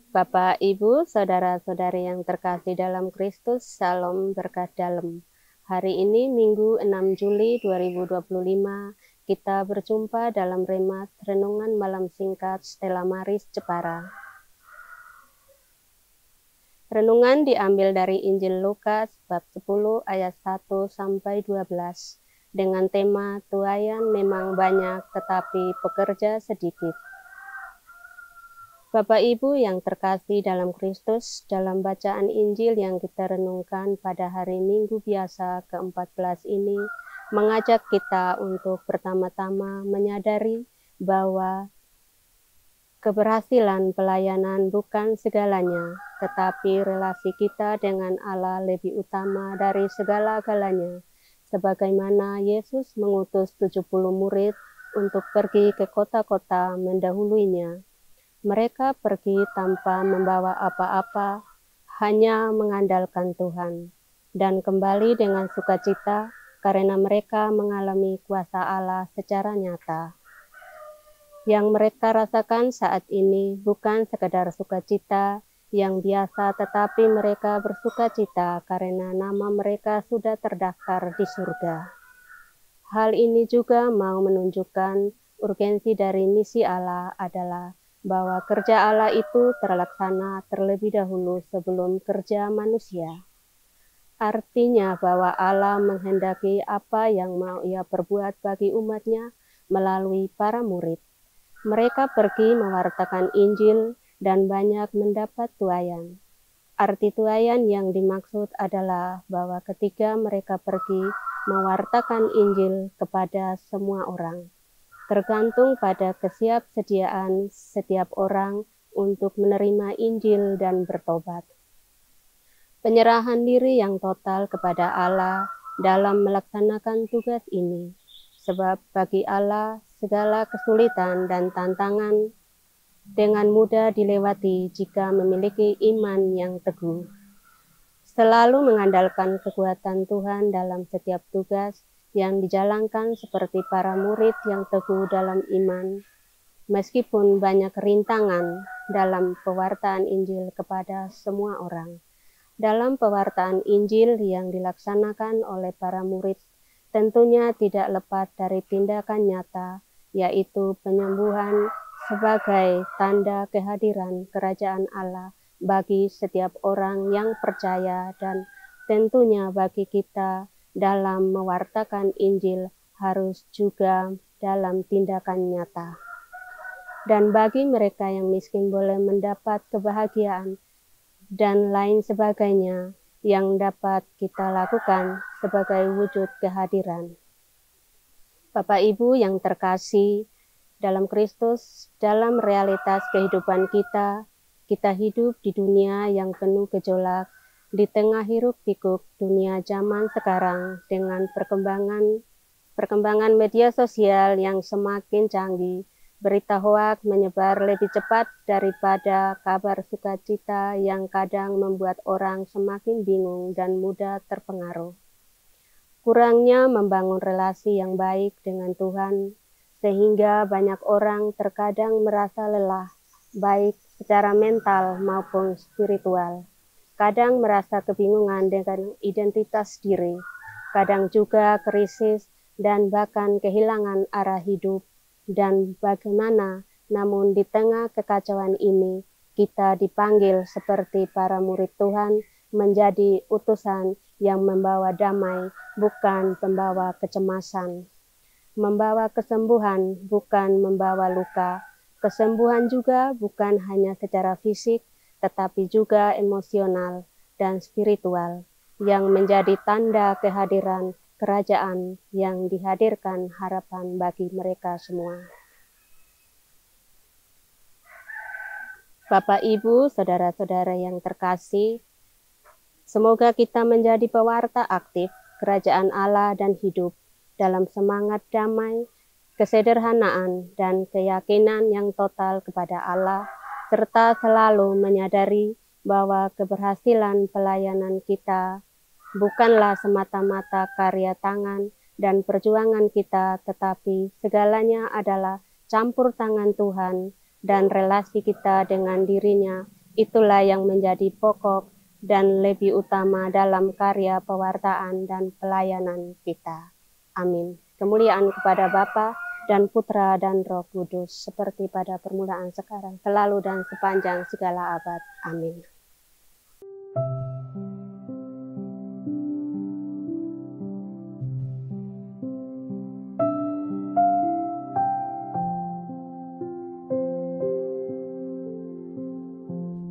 Bapak, Ibu, saudara-saudari yang terkasih dalam Kristus, salam berkat dalem. Hari ini Minggu 6 Juli 2025, kita berjumpa dalam Remat Renungan Malam Singkat Stella Maris Jepara. Renungan diambil dari Injil Lukas bab 10 ayat 1 sampai 12 dengan tema tuaian memang banyak tetapi pekerja sedikit. Bapak Ibu yang terkasih dalam Kristus, dalam bacaan Injil yang kita renungkan pada hari Minggu biasa ke-14 ini, mengajak kita untuk pertama-tama menyadari bahwa keberhasilan pelayanan bukan segalanya, tetapi relasi kita dengan Allah lebih utama dari segala-galanya. Sebagaimana Yesus mengutus 70 murid untuk pergi ke kota-kota mendahuluinya. Mereka pergi tanpa membawa apa-apa, hanya mengandalkan Tuhan, dan kembali dengan sukacita karena mereka mengalami kuasa Allah secara nyata. Yang mereka rasakan saat ini bukan sekadar sukacita yang biasa, tetapi mereka bersukacita karena nama mereka sudah terdaftar di surga. Hal ini juga mau menunjukkan urgensi dari misi Allah adalah bahwa kerja Allah itu terlaksana terlebih dahulu sebelum kerja manusia. Artinya bahwa Allah menghendaki apa yang mau Ia perbuat bagi umatnya melalui para murid. Mereka pergi mewartakan Injil dan banyak mendapat tuaian. Arti tuaian yang dimaksud adalah bahwa ketika mereka pergi mewartakan Injil kepada semua orang, tergantung pada kesiapsediaan setiap orang untuk menerima Injil dan bertobat. Penyerahan diri yang total kepada Allah dalam melaksanakan tugas ini, sebab bagi Allah segala kesulitan dan tantangan dengan mudah dilewati jika memiliki iman yang teguh. Selalu mengandalkan kekuatan Tuhan dalam setiap tugas yang dijalankan seperti para murid yang teguh dalam iman, meskipun banyak rintangan dalam pewartaan Injil kepada semua orang. Dalam pewartaan Injil yang dilaksanakan oleh para murid, tentunya tidak lepas dari tindakan nyata, yaitu penyembuhan sebagai tanda kehadiran kerajaan Allah bagi setiap orang yang percaya, dan tentunya bagi kita dalam mewartakan Injil harus juga dalam tindakan nyata. Dan bagi mereka yang miskin boleh mendapat kebahagiaan dan lain sebagainya yang dapat kita lakukan sebagai wujud kehadiran. Bapak Ibu yang terkasih dalam Kristus, dalam realitas kehidupan kita hidup di dunia yang penuh gejolak, di tengah hiruk-pikuk dunia zaman sekarang dengan perkembangan media sosial yang semakin canggih, berita hoaks menyebar lebih cepat daripada kabar sukacita yang kadang membuat orang semakin bingung dan mudah terpengaruh. Kurangnya membangun relasi yang baik dengan Tuhan, sehingga banyak orang terkadang merasa lelah, baik secara mental maupun spiritual. Kadang merasa kebingungan dengan identitas diri, kadang juga krisis dan bahkan kehilangan arah hidup. Dan bagaimana, namun di tengah kekacauan ini, kita dipanggil seperti para murid Tuhan menjadi utusan yang membawa damai, bukan pembawa kecemasan. Membawa kesembuhan, bukan membawa luka. Kesembuhan juga bukan hanya secara fisik, tetapi juga emosional dan spiritual, yang menjadi tanda kehadiran kerajaan yang dihadirkan harapan bagi mereka semua. Bapak, Ibu, saudara-saudara yang terkasih, semoga kita menjadi pewarta aktif kerajaan Allah dan hidup dalam semangat damai, kesederhanaan, dan keyakinan yang total kepada Allah, serta selalu menyadari bahwa keberhasilan pelayanan kita bukanlah semata-mata karya tangan dan perjuangan kita, tetapi segalanya adalah campur tangan Tuhan dan relasi kita dengan dirinya itulah yang menjadi pokok dan lebih utama dalam karya pewartaan dan pelayanan kita. Amin. Kemuliaan kepada Bapa dan Putra dan Roh Kudus, seperti pada permulaan, sekarang, selalu, dan sepanjang segala abad. Amin.